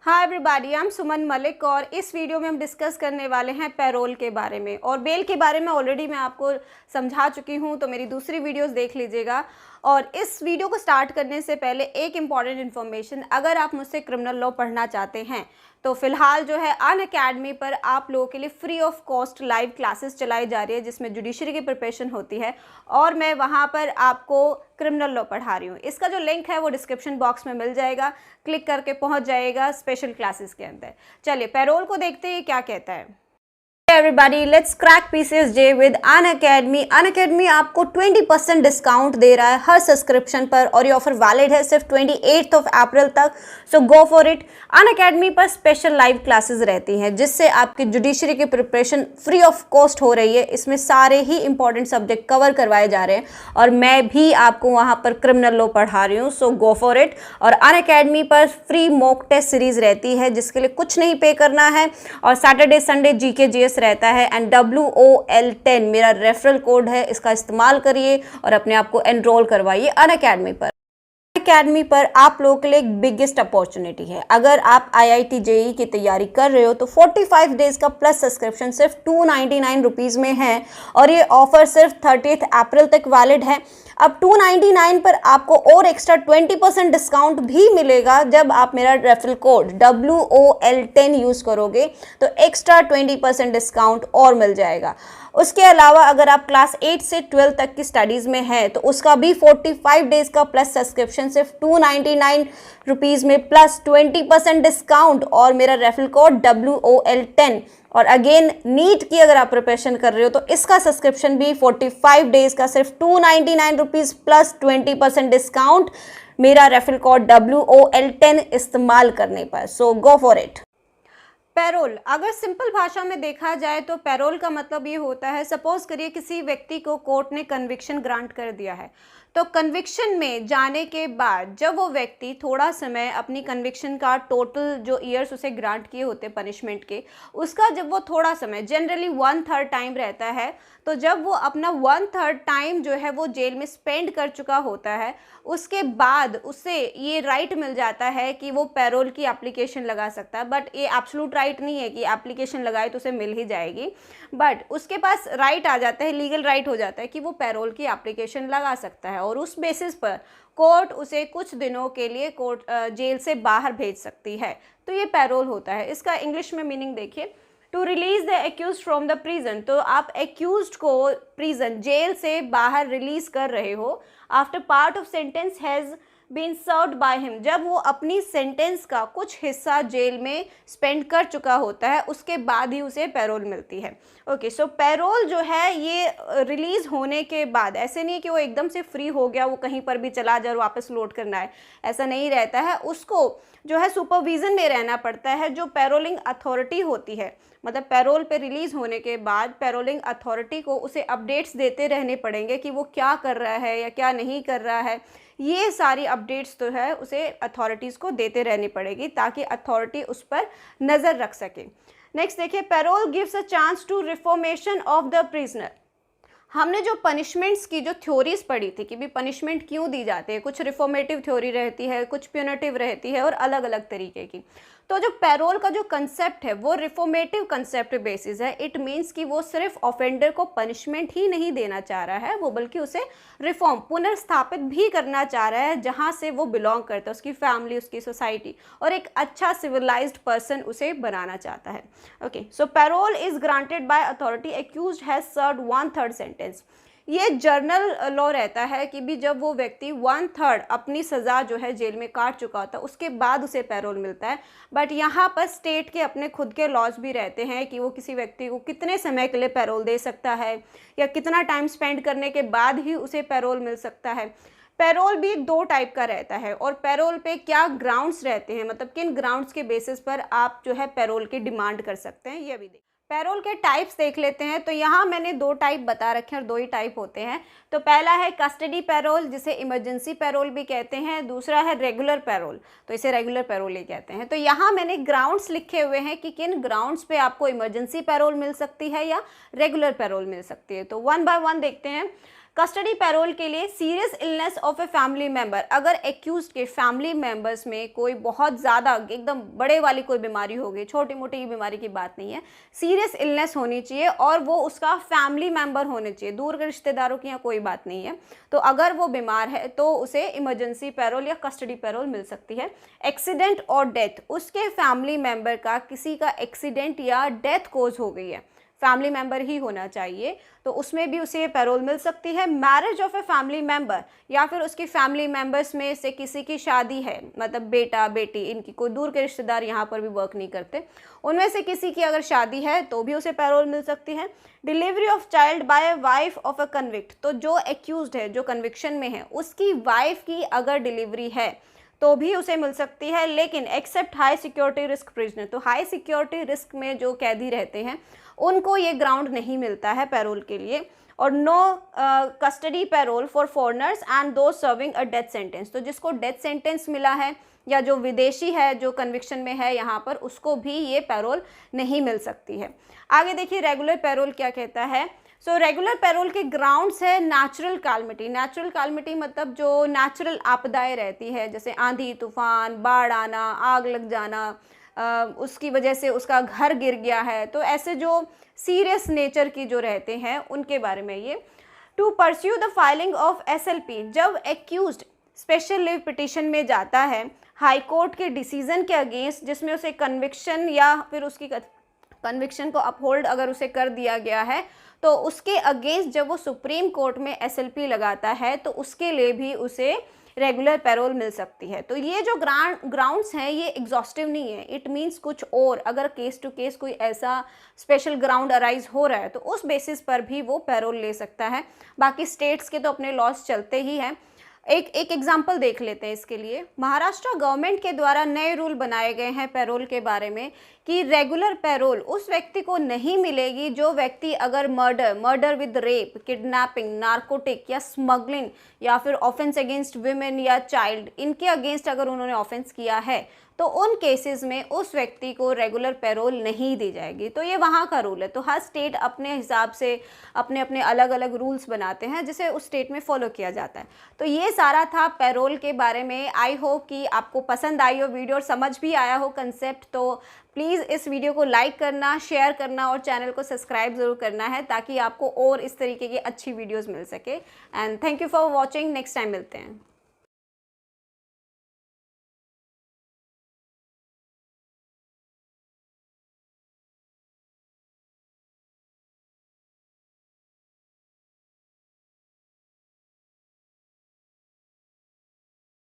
Hi everybody, I am सुमन मलिक और इस video में हम डिस्कस करने वाले हैं पैरोल के बारे में। और बेल के बारे में ऑलरेडी मैं आपको समझा चुकी हूँ, तो मेरी दूसरी वीडियोस देख लीजिएगा। और इस वीडियो को स्टार्ट करने से पहले एक इम्पॉर्टेंट इन्फॉर्मेशन, अगर आप मुझसे क्रिमिनल लॉ पढ़ना चाहते हैं तो फिलहाल जो है अनअकैडमी पर आप लोगों के लिए free of cost live classes चलाई जा रही है, जिसमें जुडिशरी की प्रिपरेशन होती है और मैं वहाँ पर आपको क्रिमिनल लॉ पढ़ा रही हूँ। इसका जो लिंक है वो डिस्क्रिप्शन बॉक्स में मिल जाएगा, क्लिक करके पहुँच जाएगा स्पेशल क्लासेस के अंदर। चलिए पैरोल को देखते हैं क्या कहता है। Everybody, let's crack PCSJ with Unacademy. Unacademy आपको 20% डिस्काउंट दे रहा है हर सब्सक्रिप्शन पर और ये ऑफर वैलिड है सिर्फ 28 अप्रैल तक। सो गो फॉर इट। अनअकैडमी पर स्पेशल लाइव क्लासेस रहती हैं जिससे आपकी जुडिशरी की प्रिपरेशन फ्री ऑफ कॉस्ट हो रही है। इसमें सारे ही इंपॉर्टेंट सब्जेक्ट कवर करवाए जा रहे हैं और मैं भी आपको वहाँ पर क्रिमिनल लॉ पढ़ा रही हूँ। सो गो फॉर इट। और अनअकैडमी पर फ्री मॉक टेस्ट सीरीज रहती है जिसके लिए कुछ नहीं पे करना है और सैटरडे संडे जीके जीएस रहता है। एंड WOL10 मेरा रेफरल कोड है, इसका इस्तेमाल करिए और अपने आप को एनरोल करवाइए अनअकैडमी पर। अनअकैडमी पर आप लोगों के लिए एक बिगेस्ट अपॉर्चुनिटी है। अगर आप IIT JEE की तैयारी कर रहे हो तो 45 डेज का प्लस सब्सक्रिप्शन सिर्फ 299 रुपीज़ में है और ये ऑफर सिर्फ 30 अप्रैल तक वैलिड है। अब 299 पर आपको और एक्स्ट्रा 20% डिस्काउंट भी मिलेगा जब आप मेरा रेफरल कोड WOL10 यूज़ करोगे, तो एक्स्ट्रा 20% डिस्काउंट और मिल जाएगा। उसके अलावा अगर आप क्लास 8 से 12 तक की स्टडीज़ में हैं तो उसका भी 45 डेज़ का प्लस सब्सक्रिप्शन सिर्फ 299 रुपीज़ में प्लस 20% डिस्काउंट और मेरा रेफरल कोड WOL10। और अगेन नीट की अगर आप प्रिपरेशन कर रहे हो तो इसका सब्सक्रिप्शन भी 45 डेज़ का सिर्फ 299 रुपीज़ प्लस 20% डिस्काउंट मेरा रेफरल कोड WOL10 इस्तेमाल करने पर। सो गो फॉर इट। पैरोल, अगर सिंपल भाषा में देखा जाए तो पैरोल का मतलब ये होता है, सपोज करिए किसी व्यक्ति को कोर्ट ने कन्विक्शन ग्रांट कर दिया है, तो कन्विक्शन में जाने के बाद जब वो व्यक्ति थोड़ा समय अपनी कन्विक्शन का टोटल जो ईयर्स उसे ग्रांट किए होते पनिशमेंट के, उसका जब वो थोड़ा समय जनरली 1/3 टाइम रहता है, तो जब वो अपना 1/3 टाइम जो है वो जेल में स्पेंड कर चुका होता है, उसके बाद उसे ये राइट मिल जाता है कि वो पैरोल की एप्लीकेशन लगा सकता है। बट ये एब्सोल्यूट राइट नहीं है कि एप्लीकेशन लगाए तो उसे मिल ही जाएगी, बट उसके पास राइट आ जाता है, लीगल राइट हो जाता है कि वो पैरोल की एप्लीकेशन लगा सकता है और उस बेसिस पर कोर्ट उसे कुछ दिनों के लिए कोर्ट जेल से बाहर भेज सकती है। तो ये पैरोल होता है। इसका इंग्लिश में मीनिंग देखिए, to release the accuse from the prison. तो आप एक्यूज को प्रिजन जेल से बाहर रिलीज कर रहे हो after part of sentence has been served by him, जब वो अपनी सेंटेंस का कुछ हिस्सा जेल में स्पेंड कर चुका होता है, उसके बाद ही उसे पैरोल मिलती है। ओके, सो पैरोल जो है ये रिलीज़ होने के बाद, ऐसे नहीं कि वो एकदम से फ्री हो गया, वो कहीं पर भी चला जाए और वापस लौट करना है, ऐसा नहीं रहता है। उसको जो है सुपरविज़न में रहना पड़ता है। जो पैरोलिंग अथॉरिटी होती है, मतलब पैरोल पे रिलीज़ होने के बाद पैरोलिंग अथॉरिटी को उसे अपडेट्स देते रहने पड़ेंगे कि वो क्या कर रहा है या क्या नहीं कर रहा है। ये सारी अपडेट्स तो है उसे अथॉरिटीज़ को देते रहनी पड़ेगी ताकि अथॉरिटी उस पर नज़र रख सके। नेक्स्ट देखिए, parole gives a chance to reformation of the prisoner. हमने जो पनिशमेंट्स की जो थ्योरीज पढ़ी थी कि भी पनिशमेंट क्यों दी जाती है, कुछ रिफॉर्मेटिव थ्योरी रहती है, कुछ प्यूनेटिव रहती है और अलग अलग तरीके की। तो जो पैरोल का जो कंसेप्ट है वो रिफॉर्मेटिव कंसेप्ट बेसिस है। इट मीन्स कि वो सिर्फ ऑफेंडर को पनिशमेंट ही नहीं देना चाह रहा है, वो बल्कि उसे रिफॉर्म पुनर्स्थापित भी करना चाह रहा है जहाँ से वो बिलोंग करता है, उसकी फैमिली, उसकी सोसाइटी, और एक अच्छा सिविलाइज्ड पर्सन उसे बनाना चाहता है। Okay, so parole is granted by authority accused has served 1/3 sentence. ये जर्नल लॉ रहता है कि भी जब वो व्यक्ति 1/3 अपनी सज़ा जो है जेल में काट चुका होता है उसके बाद उसे पैरोल मिलता है। बट यहाँ पर स्टेट के अपने खुद के लॉज भी रहते हैं कि वो किसी व्यक्ति को कितने समय के लिए पैरोल दे सकता है या कितना टाइम स्पेंड करने के बाद ही उसे पैरोल मिल सकता है। पैरोल भी 2 टाइप का रहता है और पैरोल पे क्या ग्राउंड्स रहते हैं, मतलब किन ग्राउंड्स के बेसिस पर आप जो है पैरोल की डिमांड कर सकते हैं, ये भी देख। पैरोल के टाइप्स देख लेते हैं। तो यहाँ मैंने 2 टाइप बता रखे हैं और 2 ही टाइप होते हैं। तो पहला है कस्टडी पैरोल, जिसे इमरजेंसी पैरोल भी कहते हैं। दूसरा है रेगुलर पैरोल, तो इसे रेगुलर पैरोल ही कहते हैं। तो यहाँ मैंने ग्राउंड्स लिखे हुए हैं कि किन ग्राउंड्स पे आपको इमरजेंसी पैरोल मिल सकती है या रेगुलर पैरोल मिल सकती है। तो 1 बाय 1 देखते हैं। कस्टडी पैरोल के लिए serious illness of a family member, अगर एक्यूज के फैमिली मेंबर्स में कोई बहुत ज़्यादा एकदम बड़े वाली कोई बीमारी हो गई, छोटी मोटी बीमारी की बात नहीं है, सीरियस इलनेस होनी चाहिए और वो उसका फैमिली मेंबर होने चाहिए, दूर के रिश्तेदारों की यहाँ कोई बात नहीं है। तो अगर वो बीमार है तो उसे इमरजेंसी पैरोल या कस्टडी पैरोल मिल सकती है। एक्सीडेंट और डेथ, उसके फैमिली मेंबर का किसी का एक्सीडेंट या डेथ कोज हो गई है, फैमिली मेंबर ही होना चाहिए, तो उसमें भी उसे पैरोल मिल सकती है। Marriage of a family member, या फिर उसकी फैमिली मेंबर्स में से किसी की शादी है, मतलब बेटा बेटी, इनकी कोई दूर के रिश्तेदार यहाँ पर भी वर्क नहीं करते, उनमें से किसी की अगर शादी है तो भी उसे पैरोल मिल सकती है। Delivery of child bye wife of a convict, तो जो एक्यूज्ड है, जो कन्विक्शन में है, उसकी वाइफ की अगर डिलीवरी है तो भी उसे मिल सकती है, लेकिन except high security risk prisoner, तो हाई सिक्योरिटी रिस्क में जो कैदी रहते हैं उनको ये ग्राउंड नहीं मिलता है पैरोल के लिए। और no custody parole for foreigners and those serving a death sentence, तो जिसको डेथ सेंटेंस मिला है या जो विदेशी है, जो कन्विक्शन में है यहाँ पर, उसको भी ये पैरोल नहीं मिल सकती है। आगे देखिए रेगुलर पैरोल क्या कहता है। सो रेगुलर पैरोल के ग्राउंड्स है नेचुरल कैलामिटी, नेचुरल कैलामिटी मतलब जो नेचुरल आपदाएं रहती है, जैसे आंधी तूफान, बाढ़ आना, आग लग जाना, उसकी वजह से उसका घर गिर गया है, तो ऐसे जो सीरियस नेचर की जो रहते हैं उनके बारे में ये। To pursue the filing of SLP, जब एक्यूज्ड स्पेशल लीव पिटिशन में जाता है हाई कोर्ट के डिसीजन के अगेंस्ट, जिसमें उसे कन्विक्शन या फिर उसकी कन्विक्शन को अपहोल्ड अगर उसे कर दिया गया है, तो उसके अगेंस्ट जब वो सुप्रीम कोर्ट में SLP लगाता है तो उसके लिए भी उसे रेगुलर पैरोल मिल सकती है। तो ये जो ग्राउंड्स हैं ये एग्जॉस्टिव नहीं है, इट मीन्स कुछ और, अगर केस टू केस कोई ऐसा स्पेशल ग्राउंड अराइज हो रहा है तो उस बेसिस पर भी वो पैरोल ले सकता है। बाकी स्टेट्स के तो अपने लॉज चलते ही हैं। एक एग्जाम्पल देख लेते हैं इसके लिए। महाराष्ट्र गवर्नमेंट के द्वारा नए रूल बनाए गए हैं पैरोल के बारे में कि रेगुलर पैरोल उस व्यक्ति को नहीं मिलेगी जो व्यक्ति अगर murder with rape, kidnapping, narcotic या स्मगलिंग या फिर ऑफेंस अगेंस्ट विमेन या चाइल्ड, इनके अगेंस्ट अगर उन्होंने ऑफेंस किया है तो उन केसेस में उस व्यक्ति को रेगुलर पैरोल नहीं दी जाएगी। तो ये वहाँ का रूल है। तो हर स्टेट अपने हिसाब से अपने अपने अलग अलग रूल्स बनाते हैं जिसे उस स्टेट में फॉलो किया जाता है। तो ये सारा था पैरोल के बारे में। आई होप कि आपको पसंद आई हो वीडियो और समझ भी आया हो कंसेप्ट। तो प्लीज़ इस वीडियो को लाइक करना, शेयर करना और चैनल को सब्सक्राइब ज़रूर करना है ताकि आपको और इस तरीके की अच्छी वीडियोज़ मिल सके। And thank you for watching. Next time मिलते हैं।